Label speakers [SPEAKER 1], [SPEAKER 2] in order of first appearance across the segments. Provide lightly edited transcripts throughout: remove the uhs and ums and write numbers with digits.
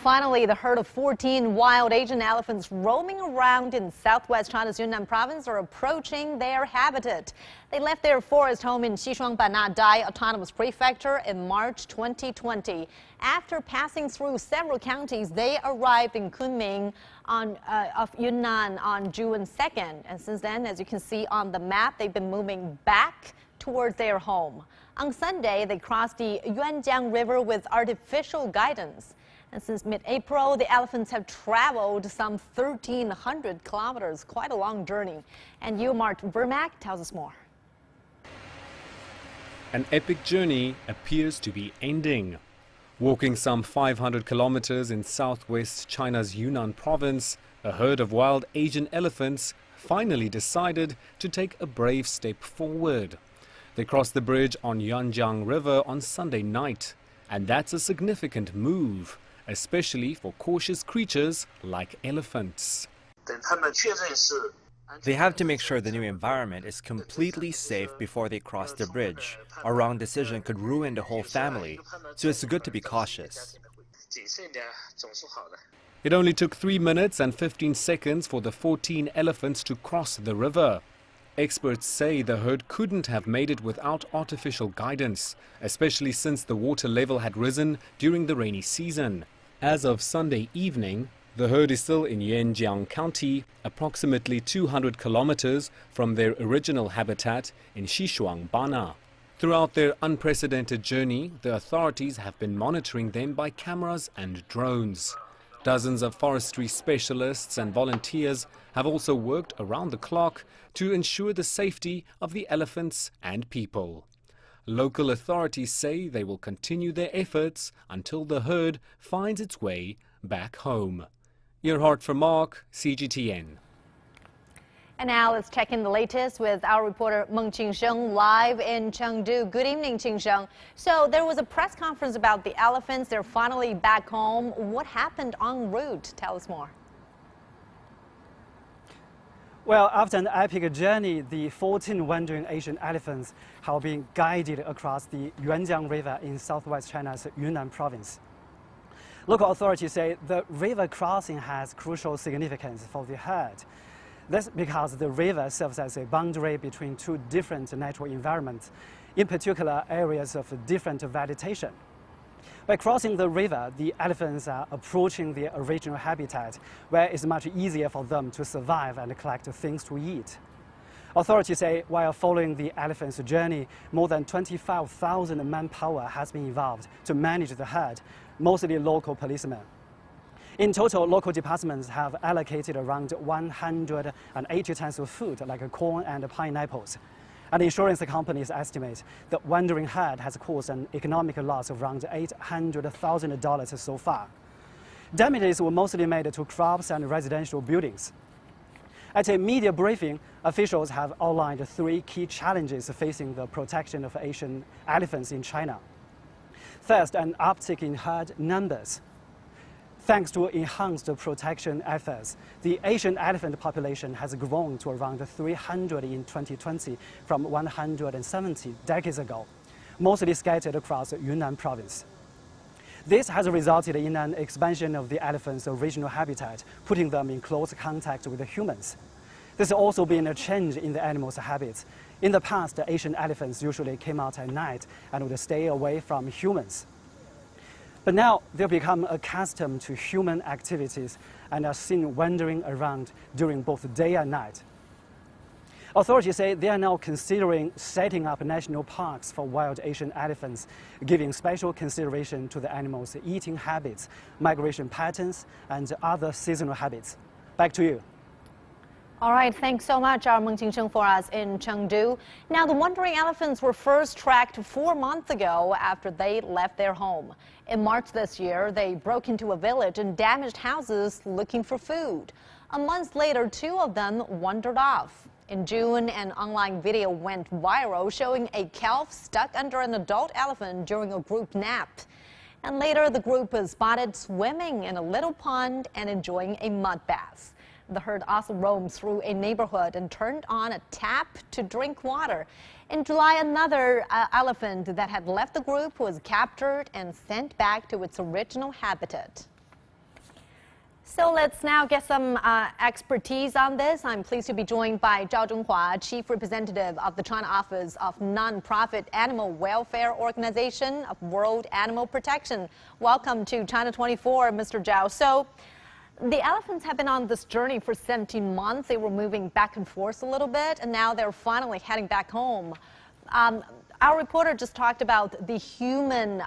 [SPEAKER 1] finally, the herd of 14 wild Asian elephants roaming around in southwest China's Yunnan province are approaching their habitat. They left their forest home in Xishuangbanna Dai autonomous prefecture in March 2020. After passing through several counties, they arrived in Kunming of Yunnan on June 2nd. And since then, as you can see on the map, they've been moving back towards their home. On Sunday, they crossed the Yuanjiang River with artificial guidance. And since mid-April, the elephants have traveled some 1,300 kilometers, quite a long journey. And Mart Vermack tells us more.
[SPEAKER 2] An epic journey appears to be ending. Walking some 500 kilometers in southwest China's Yunnan province, a herd of wild Asian elephants finally decided to take a brave step forward. They crossed the bridge on Yuanjiang River on Sunday night, and that's a significant move, especially for cautious creatures like elephants.
[SPEAKER 3] They have to make sure the new environment is completely safe before they cross the bridge. A wrong decision could ruin the whole family, so it's good to be cautious.
[SPEAKER 2] It only took 3 minutes and 15 seconds for the 14 elephants to cross the river. Experts say the herd couldn't have made it without artificial guidance, especially since the water level had risen during the rainy season. As of Sunday evening, the herd is still in Yuanjiang County, approximately 200 kilometers from their original habitat in Xishuangbanna. Throughout their unprecedented journey, the authorities have been monitoring them by cameras and drones. Dozens of forestry specialists and volunteers have also worked around the clock to ensure the safety of the elephants and people. Local authorities say they will continue their efforts until the herd finds its way back home. Earhart for Mark, CGTN.
[SPEAKER 1] And now let's check in the latest with our reporter Meng Qingsheng live in Chengdu. Good evening, Qingsheng. So there was a press conference about the elephants. They're finally back home. What happened en route? Tell us more.
[SPEAKER 4] Well, after an epic journey, the 14 wandering Asian elephants have been guided across the Yuanjiang River in southwest China's Yunnan province. Local authorities say the river crossing has crucial significance for the herd. That's because the river serves as a boundary between two different natural environments, in particular areas of different vegetation. By crossing the river, the elephants are approaching their original habitat, where it's much easier for them to survive and collect things to eat. Authorities say while following the elephants' journey, more than 25,000 manpower has been involved to manage the herd, mostly local policemen. In total, local departments have allocated around 180 tons of food like corn and pineapples. And insurance companies estimate the wandering herd has caused an economic loss of around $800,000 so far. Damages were mostly made to crops and residential buildings. At a media briefing, officials have outlined 3 key challenges facing the protection of Asian elephants in China. First, an uptick in herd numbers. Thanks to enhanced protection efforts, the Asian elephant population has grown to around 300 in 2020 from 170 decades ago, mostly scattered across Yunnan province. This has resulted in an expansion of the elephants' original habitat, putting them in close contact with humans. There's also been a change in the animals' habits. In the past, Asian elephants usually came out at night and would stay away from humans. But now they've become accustomed to human activities and are seen wandering around during both day and night. Authorities say they are now considering setting up national parks for wild Asian elephants, giving special consideration to the animals' eating habits, migration patterns, and other seasonal habits. Back to you.
[SPEAKER 1] All right, thanks so much, our Meng Qingsheng for us in Chengdu. Now, the wandering elephants were first tracked 4 months ago after they left their home. In March this year, they broke into a village and damaged houses looking for food. A month later, 2 of them wandered off. In June, an online video went viral showing a calf stuck under an adult elephant during a group nap. And later, the group was spotted swimming in a little pond and enjoying a mud bath. The herd also roamed through a neighborhood and turned on a tap to drink water. In July, another elephant that had left the group was captured and sent back to its original habitat. So let's now get some expertise on this. I'm pleased to be joined by Zhao Zhenghua, Chief Representative of the China Office of Non-Profit Animal Welfare Organization of World Animal Protection. Welcome to China 24, Mr. Zhao. So the elephants have been on this journey for 17 months. They were moving back and forth a little bit, and now they're finally heading back home. Our reporter just talked about the human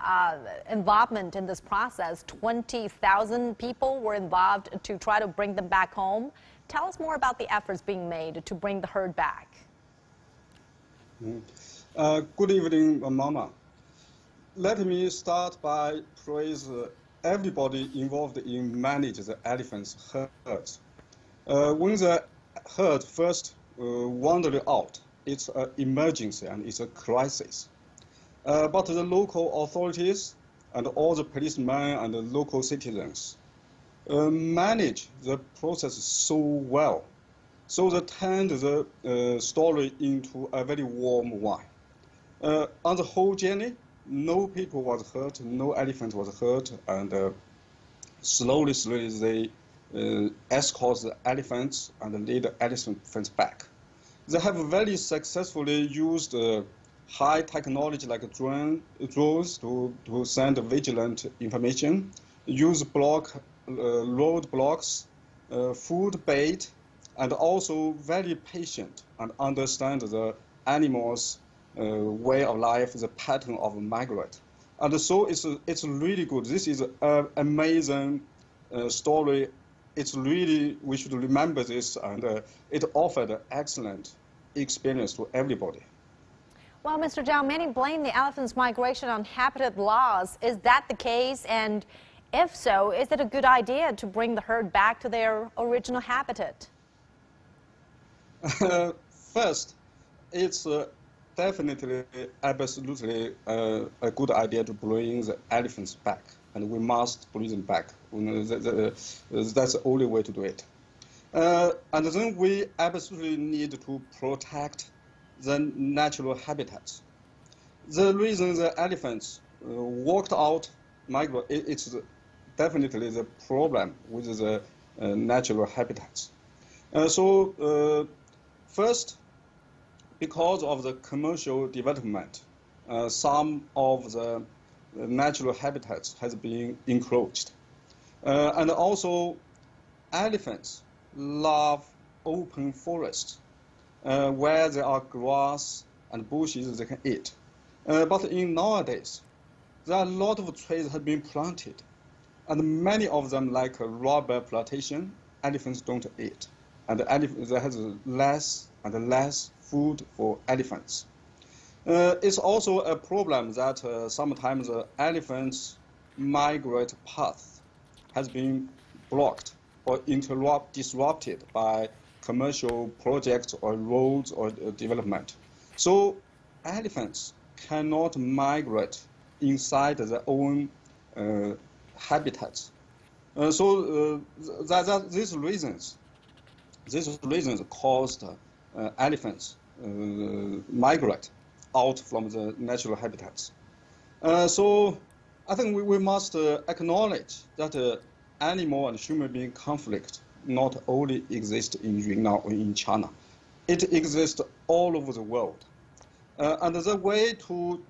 [SPEAKER 1] involvement in this process. 20,000 people were involved to try to bring them back home. Tell us more about the efforts being made to bring the herd back.
[SPEAKER 5] Good evening, Mama. Let me start by praising everybody involved in managing the elephants' herds. When the herd first wandered out, it's an emergency and it's a crisis. But the local authorities and all the policemen and the local citizens manage the process so well. So they turned the story into a very warm one. On the whole journey, no people was hurt, no elephant was hurt, and slowly they escort the elephants and lead the elephants back. They have very successfully used high technology like drones to send vigilant information, use road blocks, food bait, and also very patient and understand the animals' way of life, the pattern of migrate. And so it's really good. This is an amazing story. It's really, we should remember this, and it offered excellent experience to everybody.
[SPEAKER 1] Well, Mr. Zhao, many blame the elephants' migration on habitat loss. Is that the case? And if so, is it a good idea to bring the herd back to their original habitat?
[SPEAKER 5] First, it's definitely, absolutely a good idea to bring the elephants back, and we must bring them back. That's the only way to do it. And then we absolutely need to protect the natural habitats. The reason the elephants walked out, it's definitely the problem with the natural habitats. First, because of the commercial development, some of the natural habitats has been encroached. And also, elephants love open forests where there are grass and bushes they can eat. But in nowadays, there are a lot of trees have been planted, and many of them, like rubber plantation, elephants don't eat, and there has less and less food for elephants. It's also a problem that sometimes the elephants' migrate path has been blocked or disrupted by commercial projects or roads or development. So elephants cannot migrate inside their own habitats. These reasons caused elephants migrate out from the natural habitats. So I think we must acknowledge that animal and human being conflict not only exists in Yunnan or in China, it exists all over the world. And the way to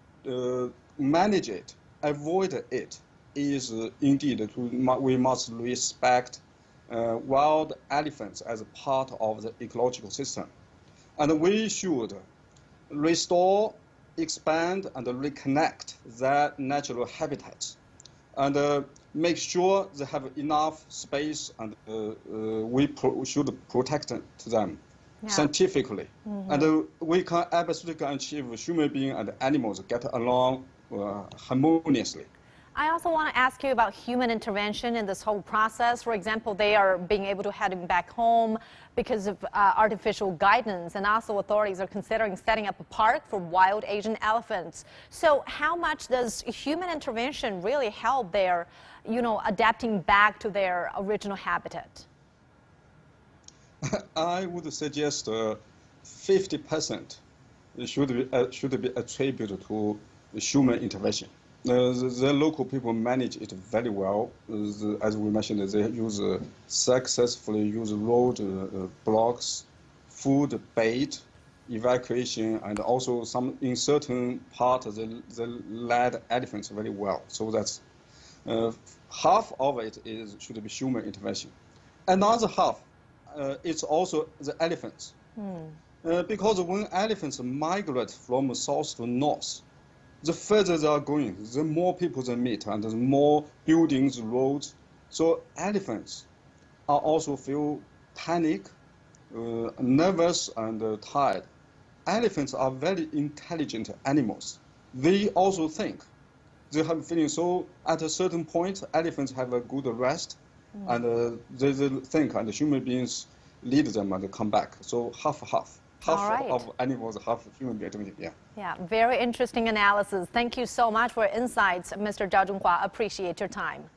[SPEAKER 5] manage it, avoid it, is indeed we must respect wild elephants as a part of the ecological system. And we should restore, expand, and reconnect their natural habitats, and make sure they have enough space, and we should protect them scientifically. And we can absolutely achieve human beings and animals get along harmoniously.
[SPEAKER 1] I also want to ask you about human intervention in this whole process. For example, they are being able to head back home because of artificial guidance, and also authorities are considering setting up a park for wild Asian elephants. So how much does human intervention really help their, adapting back to their original habitat?
[SPEAKER 5] I would suggest 50% should be attributed to human intervention. The local people manage it very well. As we mentioned, they successfully use road blocks, food, bait, evacuation, and also in certain parts they led elephants very well. So that's half of it should be human intervention. Another half, it's also the elephants. Because when elephants migrate from south to north, the further they are going, the more people they meet and the more buildings, roads. So elephants are also feel panic, nervous and tired. Elephants are very intelligent animals. They also think. They have feeling. So at a certain point, elephants have a good rest, and they think, and the human beings lead them and they come back. So half. Half of animals, half human beings. Yeah.
[SPEAKER 1] Yeah, very interesting analysis. Thank you so much for insights, Mr. Zhao Zhonghua. Appreciate your time.